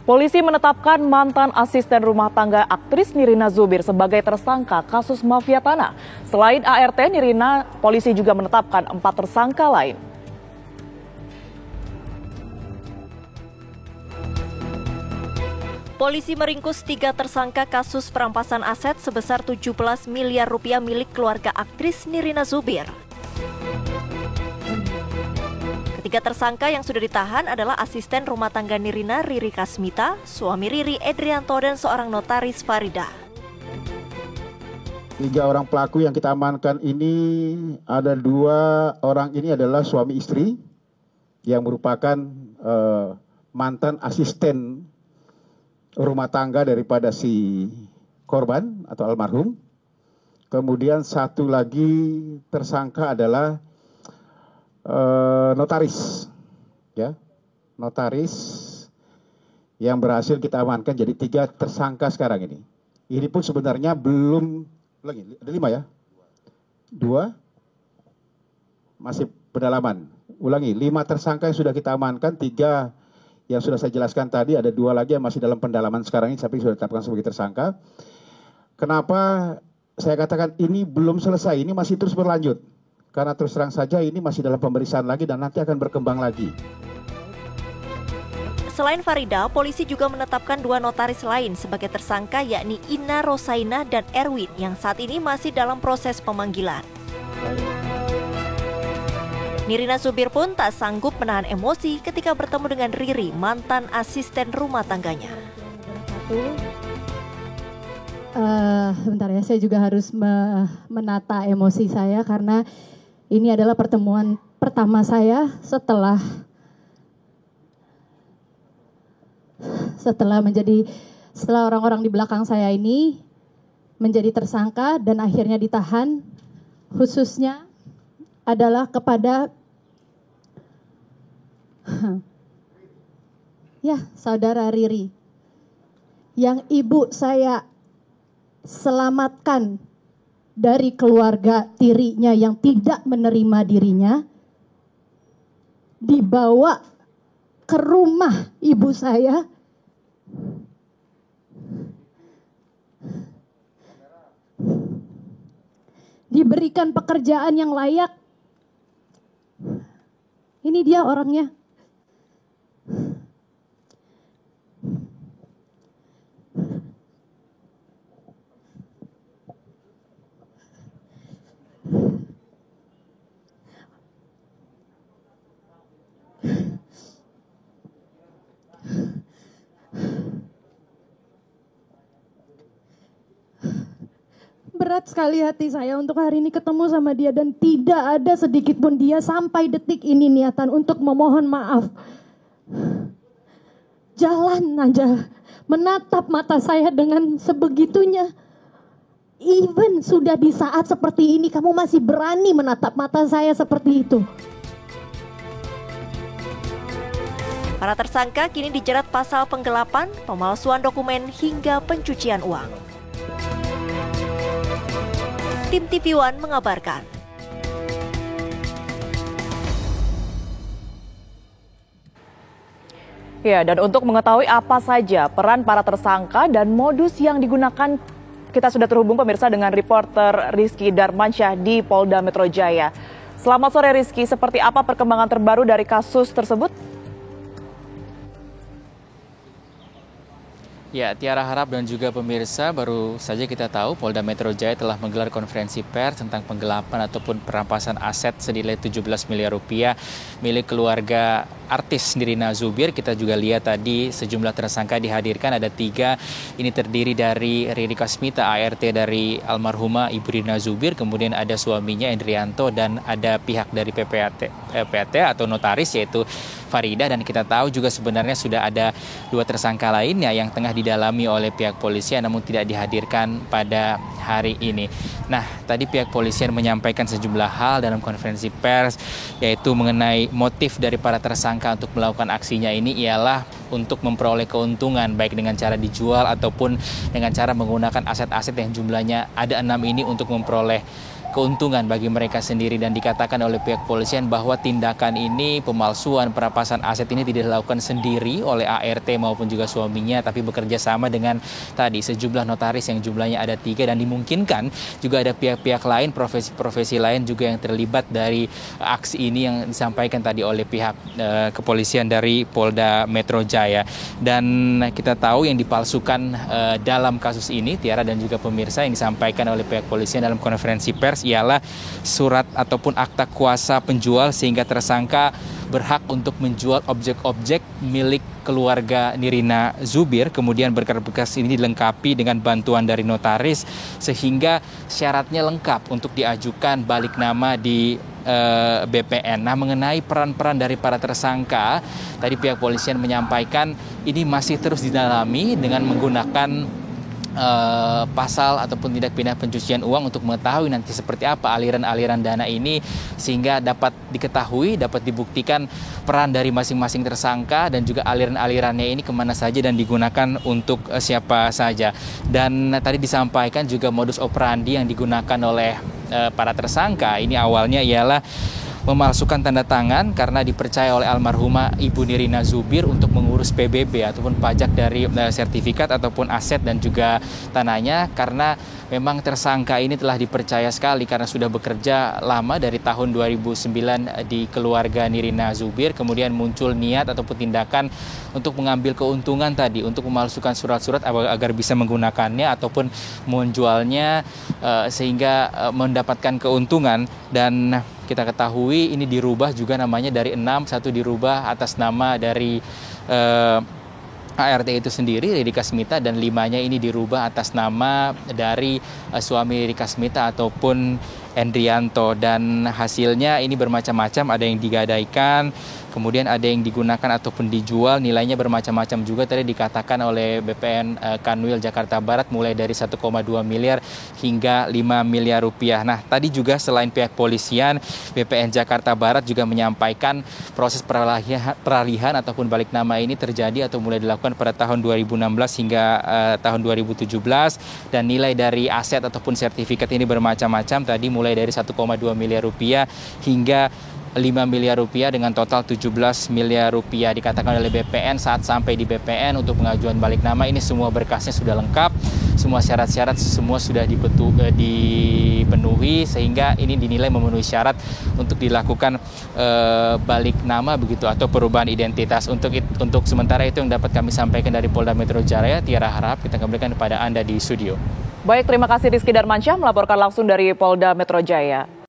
Polisi menetapkan mantan asisten rumah tangga aktris Nirina Zubir sebagai tersangka kasus mafia tanah. Selain ART Nirina, polisi juga menetapkan 4 tersangka lain. Polisi meringkus 3 tersangka kasus perampasan aset sebesar 17 miliar rupiah milik keluarga aktris Nirina Zubir. Ketiga tersangka yang sudah ditahan adalah asisten rumah tangga Nirina, Riri Kasmita, suami Riri, Edrianto, dan seorang notaris Farida. 3 orang pelaku yang kita amankan ini, ada 2 orang ini adalah suami istri yang merupakan mantan asisten rumah tangga daripada si korban atau almarhum. Kemudian satu lagi tersangka adalah notaris, ya, notaris yang berhasil kita amankan. Jadi 3 tersangka sekarang ini. Ini pun sebenarnya belum lagi, ada 5 ya, 2 masih pendalaman. Ulangi, 5 tersangka yang sudah kita amankan, 3 yang sudah saya jelaskan tadi, ada 2 lagi yang masih dalam pendalaman sekarang ini, tapi sudah ditetapkan sebagai tersangka. Kenapa saya katakan ini belum selesai, ini masih terus berlanjut? Karena terus terang saja ini masih dalam pemeriksaan lagi dan nanti akan berkembang lagi. Selain Farida, polisi juga menetapkan 2 notaris lain sebagai tersangka, yakni Ina Rosaina dan Erwin yang saat ini masih dalam proses pemanggilan. Nirina Zubir pun tak sanggup menahan emosi ketika bertemu dengan Riri, mantan asisten rumah tangganya. Sebentar ya, saya juga harus menata emosi saya karena ini adalah pertemuan pertama saya setelah orang-orang di belakang saya ini menjadi tersangka dan akhirnya ditahan, khususnya adalah kepada saudara Riri yang ibu saya selamatkan dari keluarga tirinya yang tidak menerima dirinya, dibawa ke rumah ibu saya, diberikan pekerjaan yang layak. Ini dia orangnya. Berat sekali hati saya untuk hari ini ketemu sama dia dan tidak ada sedikit pun dia sampai detik ini niatan untuk memohon maaf. Jalan aja, menatap mata saya dengan sebegitunya. Even sudah di saat seperti ini kamu masih berani menatap mata saya seperti itu. Para tersangka kini dijerat pasal penggelapan, pemalsuan dokumen, hingga pencucian uang. Tim TV One mengabarkan. Ya, dan untuk mengetahui apa saja peran para tersangka dan modus yang digunakan, kita sudah terhubung pemirsa dengan reporter Rizky Darmansyah di Polda Metro Jaya. Selamat sore Rizky, seperti apa perkembangan terbaru dari kasus tersebut? Ya, Tiara Harap dan juga pemirsa, baru saja kita tahu Polda Metro Jaya telah menggelar konferensi pers tentang penggelapan ataupun perampasan aset senilai 17 miliar rupiah milik keluarga artis Nirina Zubir. Kita juga lihat tadi sejumlah tersangka dihadirkan, ada 3. Ini terdiri dari Riri Kasmita, ART dari almarhumah Ibu Nirina Zubir, kemudian ada suaminya Edrianto, dan ada pihak dari PPAT atau notaris yaitu Farida. Dan kita tahu juga sebenarnya sudah ada 2 tersangka lainnya yang tengah didalami oleh pihak polisian namun tidak dihadirkan pada hari ini. Nah, tadi pihak polisian menyampaikan sejumlah hal dalam konferensi pers, yaitu mengenai motif dari para tersangka untuk melakukan aksinya ini ialah untuk memperoleh keuntungan baik dengan cara dijual ataupun dengan cara menggunakan aset-aset yang jumlahnya ada 6 ini untuk memperoleh keuntungan bagi mereka sendiri, dan dikatakan oleh pihak kepolisian bahwa tindakan ini, pemalsuan perampasan aset ini tidak dilakukan sendiri oleh ART maupun juga suaminya, tapi bekerja sama dengan tadi sejumlah notaris yang jumlahnya ada 3, dan dimungkinkan juga ada pihak-pihak lain, profesi-profesi lain juga yang terlibat dari aksi ini yang disampaikan tadi oleh pihak kepolisian dari Polda Metro Jaya. Dan kita tahu yang dipalsukan dalam kasus ini, Tiara dan juga pemirsa, yang disampaikan oleh pihak kepolisian dalam konferensi pers ialah surat ataupun akta kuasa penjual, sehingga tersangka berhak untuk menjual objek-objek milik keluarga Nirina Zubir. Kemudian berkas-berkas ini dilengkapi dengan bantuan dari notaris, sehingga syaratnya lengkap untuk diajukan balik nama di BPN. Nah, mengenai peran-peran dari para tersangka, tadi pihak polisian menyampaikan ini masih terus didalami dengan menggunakan pasal ataupun tindak pidana pencucian uang untuk mengetahui nanti seperti apa aliran-aliran dana ini, sehingga dapat diketahui, dapat dibuktikan peran dari masing-masing tersangka dan juga aliran-alirannya ini kemana saja dan digunakan untuk siapa saja. Dan tadi disampaikan juga modus operandi yang digunakan oleh para tersangka ini awalnya ialah memalsukan tanda tangan karena dipercaya oleh almarhumah Ibu Nirina Zubir untuk mengurus PBB ataupun pajak dari sertifikat ataupun aset dan juga tanahnya, karena memang tersangka ini telah dipercaya sekali karena sudah bekerja lama dari tahun 2009 di keluarga Nirina Zubir. Kemudian muncul niat ataupun tindakan untuk mengambil keuntungan tadi, untuk memalsukan surat-surat agar bisa menggunakannya ataupun menjualnya sehingga mendapatkan keuntungan. Dan kita ketahui ini dirubah juga namanya dari 6, 1 dirubah atas nama dari ART itu sendiri, Riri Kasmita, dan 5-nya ini dirubah atas nama dari suami Riri Kasmita ataupun Endrianto. Dan hasilnya ini bermacam-macam, ada yang digadaikan, kemudian ada yang digunakan ataupun dijual, nilainya bermacam-macam juga. Tadi dikatakan oleh BPN Kanwil Jakarta Barat mulai dari 1,2 miliar hingga 5 miliar rupiah. Nah, tadi juga selain pihak polisian, BPN Jakarta Barat juga menyampaikan proses peralihan ataupun balik nama ini terjadi atau mulai dilakukan pada tahun 2016 hingga tahun 2017, dan nilai dari aset ataupun sertifikat ini bermacam-macam, tadi mulai dari 1,2 miliar rupiah hingga 5 miliar rupiah dengan total 17 miliar rupiah. Dikatakan oleh BPN saat sampai di BPN untuk pengajuan balik nama ini semua berkasnya sudah lengkap, semua syarat-syarat semua sudah dipenuhi, sehingga ini dinilai memenuhi syarat untuk dilakukan balik nama begitu atau perubahan identitas. Untuk sementara itu yang dapat kami sampaikan dari Polda Metro Jaya. Tiara, harap kita kembalikan kepada Anda di studio. Baik, terima kasih Rizky Darmansyah melaporkan langsung dari Polda Metro Jaya.